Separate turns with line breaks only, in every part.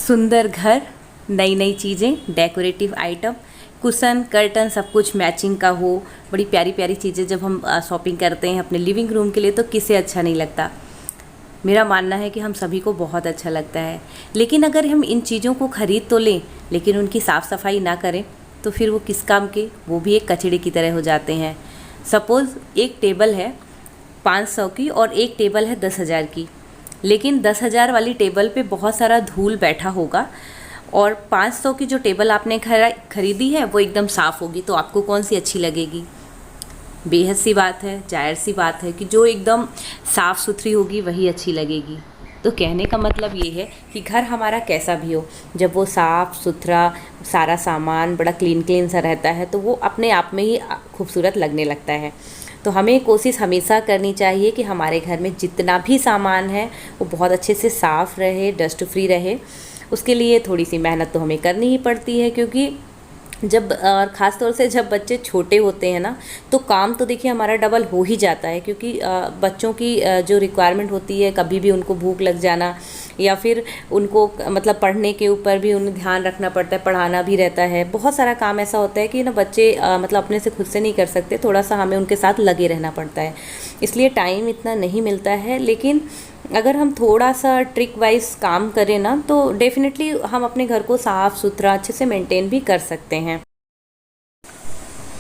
सुंदर घर, नई नई चीज़ें, डेकोरेटिव आइटम, कुशन, कर्टन सब कुछ मैचिंग का हो, बड़ी प्यारी प्यारी चीज़ें जब हम शॉपिंग करते हैं अपने लिविंग रूम के लिए तो किसे अच्छा नहीं लगता। मेरा मानना है कि हम सभी को बहुत अच्छा लगता है। लेकिन अगर हम इन चीज़ों को ख़रीद तो लें लेकिन उनकी साफ़ सफाई ना करें तो फिर वो किस काम के, वो भी एक कचड़े की तरह हो जाते हैं। सपोज़ एक टेबल है 500 की और एक टेबल है 10,000 की, लेकिन 10,000 वाली टेबल पे बहुत सारा धूल बैठा होगा और 500 की जो टेबल आपने खरीदी है वो एकदम साफ़ होगी, तो आपको कौन सी अच्छी लगेगी? बेहद सी बात है, जाहिर सी बात है कि जो एकदम साफ़ सुथरी होगी वही अच्छी लगेगी। तो कहने का मतलब ये है कि घर हमारा कैसा भी हो, जब वो साफ़ सुथरा सारा सामान बड़ा क्लीन क्लीन सा रहता है तो वो अपने आप में ही खूबसूरत लगने लगता है। तो हमें कोशिश हमेशा करनी चाहिए कि हमारे घर में जितना भी सामान है वो बहुत अच्छे से साफ़ रहे, डस्ट फ्री रहे। उसके लिए थोड़ी सी मेहनत तो हमें करनी ही पड़ती है, क्योंकि जब और ख़ास तौर से जब बच्चे छोटे होते हैं ना तो काम तो देखिए हमारा डबल हो ही जाता है, क्योंकि बच्चों की जो रिक्वायरमेंट होती है, कभी भी उनको भूख लग जाना या फिर उनको मतलब पढ़ने के ऊपर भी उन्हें ध्यान रखना पड़ता है, पढ़ाना भी रहता है। बहुत सारा काम ऐसा होता है कि ना बच्चे मतलब अपने से खुद से नहीं कर सकते, थोड़ा सा हमें उनके साथ लगे रहना पड़ता है, इसलिए टाइम इतना नहीं मिलता है। लेकिन अगर हम थोड़ा सा ट्रिक वाइज काम करें ना तो डेफिनेटली हम अपने घर को साफ़ सुथरा अच्छे से मेंटेन भी कर सकते हैं।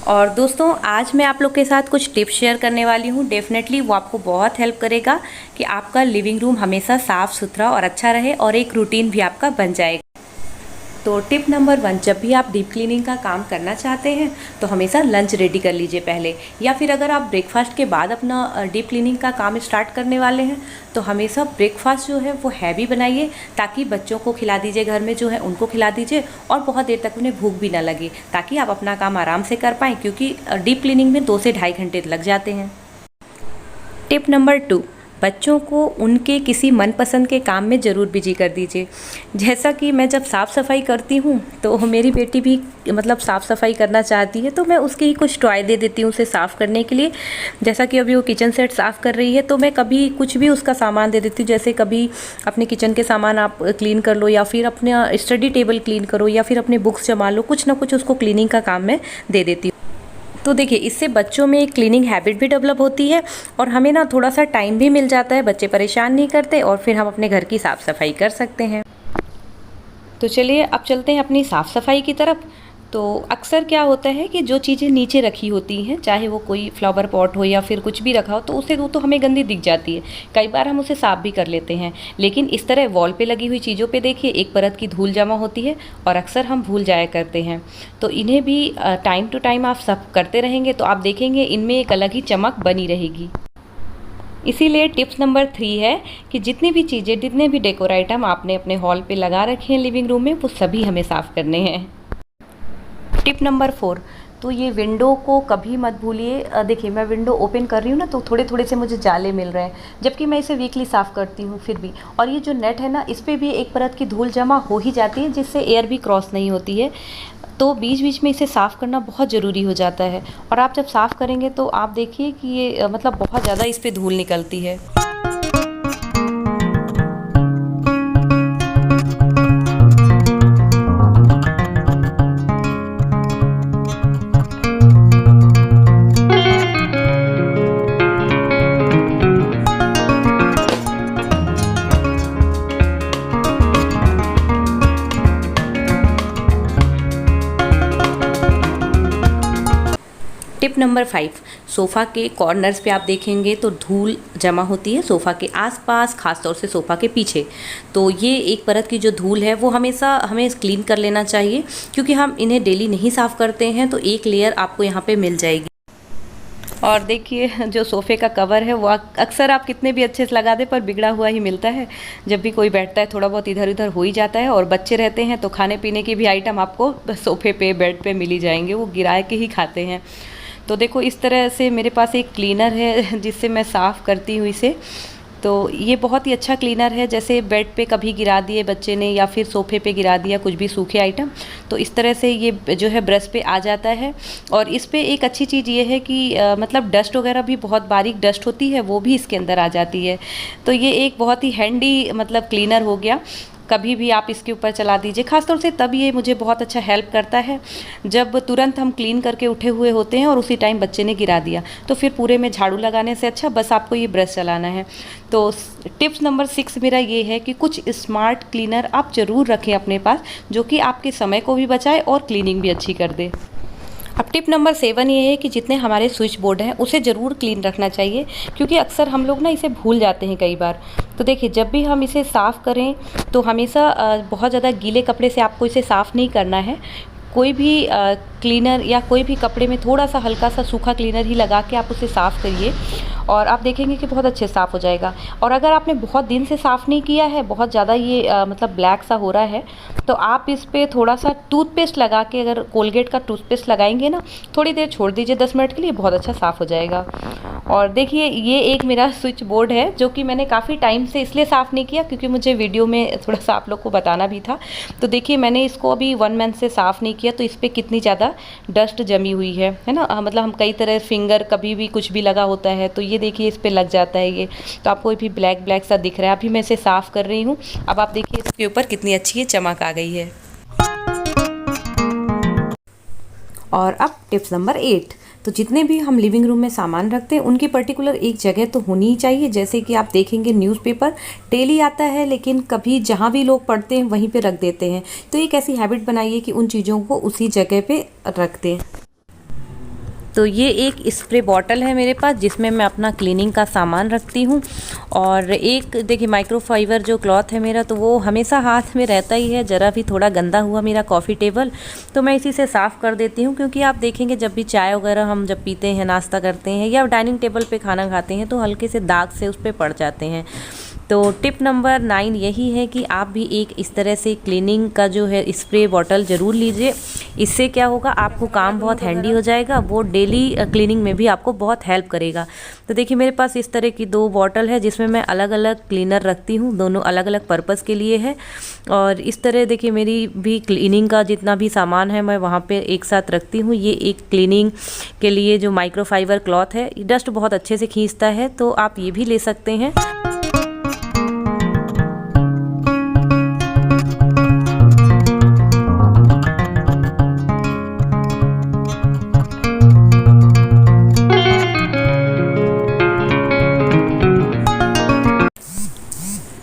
और दोस्तों, आज मैं आप लोग के साथ कुछ टिप्स शेयर करने वाली हूँ। डेफिनेटली वो आपको बहुत हेल्प करेगा कि आपका लिविंग रूम हमेशा साफ़ सुथरा और अच्छा रहे और एक रूटीन भी आपका बन जाएगा। तो टिप नंबर 1, जब भी आप डीप क्लीनिंग का काम करना चाहते हैं तो हमेशा लंच रेडी कर लीजिए पहले, या फिर अगर आप ब्रेकफास्ट के बाद अपना डीप क्लीनिंग का काम स्टार्ट करने वाले हैं तो हमेशा ब्रेकफास्ट जो है वो हैवी बनाइए, ताकि बच्चों को खिला दीजिए, घर में जो है उनको खिला दीजिए और बहुत देर तक उन्हें भूख भी ना लगे, ताकि आप अपना काम आराम से कर पाएँ, क्योंकि डीप क्लीनिंग में 2 से ढाई घंटे लग जाते हैं। टिप नंबर 2, बच्चों को उनके किसी मनपसंद के काम में ज़रूर बिजी कर दीजिए। जैसा कि मैं जब साफ़ सफाई करती हूँ तो मेरी बेटी भी मतलब साफ़ सफाई करना चाहती है, तो मैं उसके ही कुछ टॉय दे देती हूँ उसे साफ़ करने के लिए। जैसा कि अभी वो किचन सेट साफ़ कर रही है तो मैं कभी कुछ भी उसका सामान दे देती हूँ, जैसे कभी अपने किचन के सामान आप क्लीन कर लो, या फिर अपना स्टडी टेबल क्लीन करो, या फिर अपने बुक्स जमा लो, कुछ ना कुछ उसको क्लीनिंग का काम मैं दे देती हूँ। तो देखिए, इससे बच्चों में एक क्लीनिंग हैबिट भी डेवलप होती है और हमें ना थोड़ा सा टाइम भी मिल जाता है, बच्चे परेशान नहीं करते और फिर हम अपने घर की साफ़ सफाई कर सकते हैं। तो चलिए अब चलते हैं अपनी साफ़ सफाई की तरफ। तो अक्सर क्या होता है कि जो चीज़ें नीचे रखी होती हैं, चाहे वो कोई फ्लावर पॉट हो या फिर कुछ भी रखा हो, तो उसे वो तो हमें गंदी दिख जाती है। कई बार हम उसे साफ़ भी कर लेते हैं, लेकिन इस तरह वॉल पे लगी हुई चीज़ों पे देखिए एक परत की धूल जमा होती है और अक्सर हम भूल जाया करते हैं। तो इन्हें भी टाइम टू टाइम आप साफ करते रहेंगे तो आप देखेंगे इनमें एक अलग ही चमक बनी रहेगी। इसीलिए टिप्स नंबर 3 है कि जितनी भी चीज़ें, जितने भी डेकोर आइटम आपने अपने हॉल पे लगा रखे हैं लिविंग रूम में, वो सभी हमें साफ़ करने हैं। टिप नंबर 4, तो ये विंडो को कभी मत भूलिए। देखिए, मैं विंडो ओपन कर रही हूँ ना तो थोड़े थोड़े से मुझे जाले मिल रहे हैं, जबकि मैं इसे वीकली साफ़ करती हूँ फिर भी। और ये जो नेट है ना, इस पर भी एक परत की धूल जमा हो ही जाती है, जिससे एयर भी क्रॉस नहीं होती है। तो बीच बीच में इसे साफ़ करना बहुत ज़रूरी हो जाता है, और आप जब साफ़ करेंगे तो आप देखिए कि ये मतलब बहुत ज़्यादा इस पर धूल निकलती है। टिप नंबर 5, सोफ़ा के कॉर्नर्स पे आप देखेंगे तो धूल जमा होती है सोफ़ा के आसपास, खास तौर से सोफ़ा के पीछे। तो ये एक परत की जो धूल है वो हमेशा हमें क्लीन कर लेना चाहिए, क्योंकि हम इन्हें डेली नहीं साफ़ करते हैं, तो एक लेयर आपको यहाँ पे मिल जाएगी। और देखिए, जो सोफ़े का कवर है वो अक्सर आप कितने भी अच्छे से लगा दें पर बिगड़ा हुआ ही मिलता है। जब भी कोई बैठता है थोड़ा बहुत इधर उधर हो ही जाता है, और बच्चे रहते हैं तो खाने पीने की भी आइटम आपको सोफ़े पे, बेड पे मिल ही जाएंगे, वो गिरा के ही खाते हैं। तो देखो, इस तरह से मेरे पास एक क्लीनर है जिससे मैं साफ़ करती हूँ इसे। तो ये बहुत ही अच्छा क्लीनर है, जैसे बेड पे कभी गिरा दिए बच्चे ने या फिर सोफ़े पे गिरा दिया कुछ भी सूखे आइटम, तो इस तरह से ये जो है ब्रश पे आ जाता है। और इस पे एक अच्छी चीज़ ये है कि मतलब डस्ट वगैरह भी, बहुत बारीक डस्ट होती है वो भी इसके अंदर आ जाती है। तो ये एक बहुत ही हैंडी मतलब क्लीनर हो गया। कभी भी आप इसके ऊपर चला दीजिए। खासतौर से तब ये मुझे बहुत अच्छा हेल्प करता है जब तुरंत हम क्लीन करके उठे हुए होते हैं और उसी टाइम बच्चे ने गिरा दिया, तो फिर पूरे में झाड़ू लगाने से अच्छा बस आपको ये ब्रश चलाना है। तो टिप्स नंबर 6 मेरा ये है कि कुछ स्मार्ट क्लीनर आप ज़रूर रखें अपने पास, जो कि आपके समय को भी बचाए और क्लीनिंग भी अच्छी कर दे। अब टिप नंबर 7 ये है कि जितने हमारे स्विच बोर्ड हैं उसे ज़रूर क्लीन रखना चाहिए, क्योंकि अक्सर हम लोग ना इसे भूल जाते हैं कई बार। तो देखिए, जब भी हम इसे साफ़ करें तो हमेशा बहुत ज़्यादा गीले कपड़े से आपको इसे साफ़ नहीं करना है। कोई भी क्लीनर या कोई भी कपड़े में थोड़ा सा हल्का सा सूखा क्लीनर ही लगा के आप उसे साफ़ करिए और आप देखेंगे कि बहुत अच्छे साफ़ हो जाएगा। और अगर आपने बहुत दिन से साफ़ नहीं किया है, बहुत ज़्यादा ये मतलब ब्लैक सा हो रहा है, तो आप इस पे थोड़ा सा टूथपेस्ट लगा के, अगर कोलगेट का टूथपेस्ट लगाएंगे ना, थोड़ी देर छोड़ दीजिए 10 मिनट के लिए, बहुत अच्छा साफ़ हो जाएगा। और देखिए, ये एक मेरा स्विच बोर्ड है जो कि मैंने काफ़ी टाइम से इसलिए साफ़ नहीं किया क्योंकि मुझे वीडियो में थोड़ा सा आप लोग को बताना भी था। तो देखिए, मैंने इसको अभी 1 मंथ से साफ़ नहीं किया, तो इस पर कितनी ज़्यादा डस्ट जमी हुई है ना। मतलब हम कई तरह फिंगर कभी भी कुछ भी लगा होता है तो ये देखिए इस पे लग जाता है ये, तो आपको भी ब्लैक ब्लैक सा दिख रहा है। अभी मैं इसे साफ़ कर रही हूँ, अब आप देखिए इसके ऊपर कितनी अच्छी ये चमक आ गई है। और अब टिप्स नंबर 8, तो जितने भी हम लिविंग रूम में सामान रखते हैं उनकी पर्टिकुलर एक जगह तो होनी ही चाहिए। जैसे कि आप देखेंगे न्यूज़पेपर डेली आता है, लेकिन कभी जहाँ भी लोग पढ़ते हैं वहीं पे रख देते हैं। तो एक ऐसी हैबिट बनाइए कि उन चीज़ों को उसी जगह पे रख दें। तो ये एक स्प्रे बॉटल है मेरे पास जिसमें मैं अपना क्लीनिंग का सामान रखती हूँ। और एक देखिए माइक्रोफाइबर जो क्लॉथ है मेरा, तो वो हमेशा हाथ में रहता ही है। ज़रा भी थोड़ा गंदा हुआ मेरा कॉफ़ी टेबल तो मैं इसी से साफ़ कर देती हूँ, क्योंकि आप देखेंगे जब भी चाय वगैरह हम जब पीते हैं, नाश्ता करते हैं या डाइनिंग टेबल पे खाना खाते हैं, तो हल्के से दाग से उस पर पड़ जाते हैं। तो टिप नंबर 9 यही है कि आप भी एक इस तरह से क्लीनिंग का जो है स्प्रे बॉटल ज़रूर लीजिए। इससे क्या होगा, आपको काम बहुत हैंडी हो जाएगा, वो डेली क्लीनिंग में भी आपको बहुत हेल्प करेगा। तो देखिए, मेरे पास इस तरह की 2 बॉटल है जिसमें मैं अलग अलग क्लीनर रखती हूँ, दोनों अलग अलग पर्पज़ के लिए है। और इस तरह देखिए मेरी भी क्लीनिंग का जितना भी सामान है मैं वहाँ पे एक साथ रखती हूँ। ये एक क्लीनिंग के लिए जो माइक्रोफाइबर क्लॉथ है, डस्ट बहुत अच्छे से खींचता है, तो आप ये भी ले सकते हैं।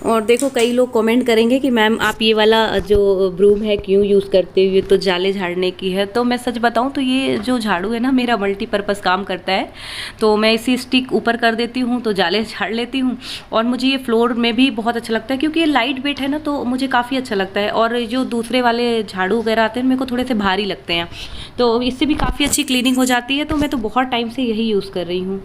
और देखो, कई लोग कमेंट करेंगे कि मैम आप ये वाला जो ब्रूम है क्यों यूज़ करते हो, ये तो जाले झाड़ने की है। तो मैं सच बताऊं तो ये जो झाड़ू है ना, मेरा मल्टीपर्पज़ काम करता है। तो मैं इसी स्टिक ऊपर कर देती हूँ तो जाले झाड़ लेती हूँ। और मुझे ये फ्लोर में भी बहुत अच्छा लगता है क्योंकि ये लाइट वेट है ना, तो मुझे काफ़ी अच्छा लगता है। और जो दूसरे वाले झाड़ू वगैरह आते हैं मेरे को थोड़े से भारी लगते हैं, तो इससे भी काफ़ी अच्छी क्लीनिंग हो जाती है। तो मैं तो बहुत टाइम से यही यूज़ कर रही हूँ।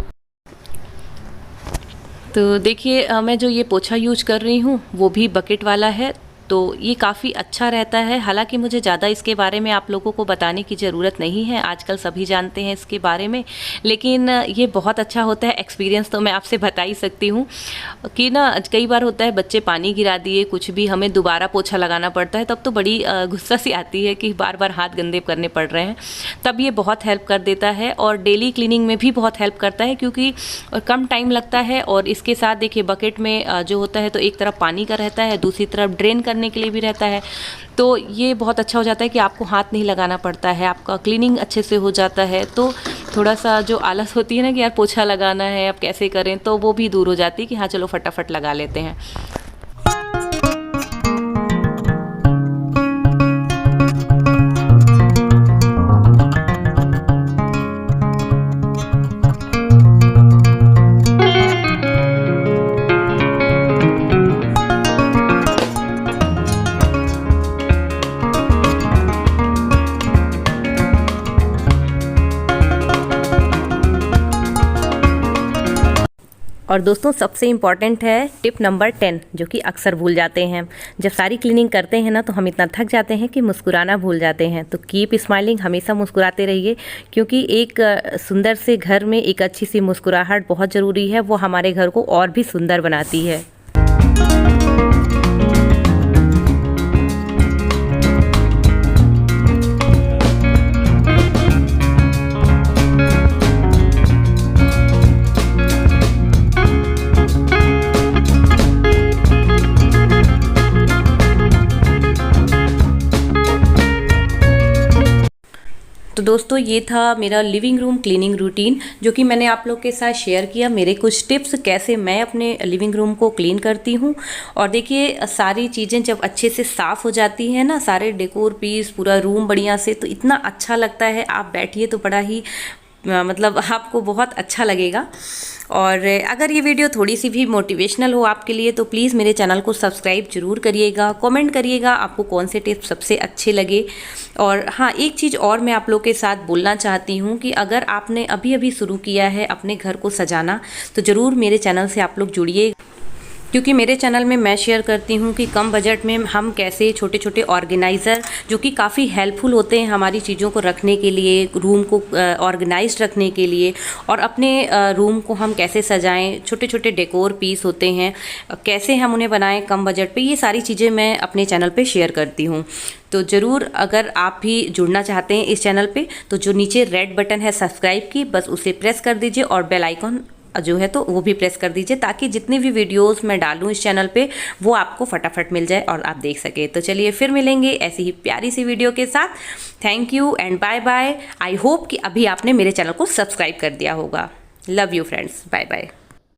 तो देखिए, मैं जो ये पोछा यूज कर रही हूँ वो भी बकेट वाला है, तो ये काफ़ी अच्छा रहता है। हालांकि मुझे ज़्यादा इसके बारे में आप लोगों को बताने की ज़रूरत नहीं है, आजकल सभी जानते हैं इसके बारे में, लेकिन ये बहुत अच्छा होता है। एक्सपीरियंस तो मैं आपसे बता ही सकती हूँ कि ना, कई बार होता है बच्चे पानी गिरा दिए, कुछ भी, हमें दोबारा पोछा लगाना पड़ता है, तब तो बड़ी गुस्सा सी आती है कि बार बार हाथ गंदे करने पड़ रहे हैं। तब ये बहुत हेल्प कर देता है और डेली क्लीनिंग में भी बहुत हेल्प करता है क्योंकि कम टाइम लगता है। और इसके साथ देखिए बकेट में जो होता है तो एक तरफ पानी का रहता है, दूसरी तरफ ड्रेन करने के लिए भी रहता है। तो ये बहुत अच्छा हो जाता है कि आपको हाथ नहीं लगाना पड़ता है, आपका क्लीनिंग अच्छे से हो जाता है। तो थोड़ा सा जो आलस होती है ना कि यार पोछा लगाना है, अब कैसे करें, तो वो भी दूर हो जाती है कि हाँ चलो फटाफट लगा लेते हैं। और दोस्तों, सबसे इम्पॉर्टेंट है टिप नंबर 10, जो कि अक्सर भूल जाते हैं। जब सारी क्लीनिंग करते हैं ना, तो हम इतना थक जाते हैं कि मुस्कुराना भूल जाते हैं। तो कीप स्माइलिंग, हमेशा मुस्कुराते रहिए, क्योंकि एक सुंदर से घर में एक अच्छी सी मुस्कुराहट बहुत ज़रूरी है। वो हमारे घर को और भी सुंदर बनाती है। तो दोस्तों ये था मेरा लिविंग रूम क्लीनिंग रूटीन, जो कि मैंने आप लोग के साथ शेयर किया मेरे कुछ टिप्स कैसे मैं अपने लिविंग रूम को क्लीन करती हूँ। और देखिए सारी चीज़ें जब अच्छे से साफ़ हो जाती हैं ना, सारे डेकोर पीस पूरा रूम बढ़िया से, तो इतना अच्छा लगता है। आप बैठिए तो बड़ा ही मतलब आपको बहुत अच्छा लगेगा। और अगर ये वीडियो थोड़ी सी भी मोटिवेशनल हो आपके लिए तो प्लीज़ मेरे चैनल को सब्सक्राइब जरूर करिएगा, कमेंट करिएगा आपको कौन से टिप्स सबसे अच्छे लगे। और हाँ, एक चीज़ और मैं आप लोग के साथ बोलना चाहती हूँ कि अगर आपने अभी अभी शुरू किया है अपने घर को सजाना तो ज़रूर मेरे चैनल से आप लोग जुड़िए, क्योंकि मेरे चैनल में मैं शेयर करती हूँ कि कम बजट में हम कैसे छोटे छोटे ऑर्गेनाइज़र जो कि काफ़ी हेल्पफुल होते हैं हमारी चीज़ों को रखने के लिए, रूम को ऑर्गेनाइज्ड रखने के लिए, और अपने रूम को हम कैसे सजाएं, छोटे छोटे डेकोर पीस होते हैं कैसे हम उन्हें बनाएं कम बजट पे, ये सारी चीज़ें मैं अपने चैनल पे शेयर करती हूँ। तो ज़रूर अगर आप भी जुड़ना चाहते हैं इस चैनल पे तो जो नीचे रेड बटन है सब्सक्राइब की, बस उसे प्रेस कर दीजिए और बेल आइकॉन जो है तो वो भी प्रेस कर दीजिए, ताकि जितनी भी वीडियोस मैं डालूं इस चैनल पे वो आपको फटाफट मिल जाए और आप देख सके। तो चलिए फिर मिलेंगे ऐसी ही प्यारी सी वीडियो के साथ। Thank you and bye bye. I hope कि अभी आपने मेरे चैनल को सब्सक्राइब कर दिया होगा। Love you friends, bye bye.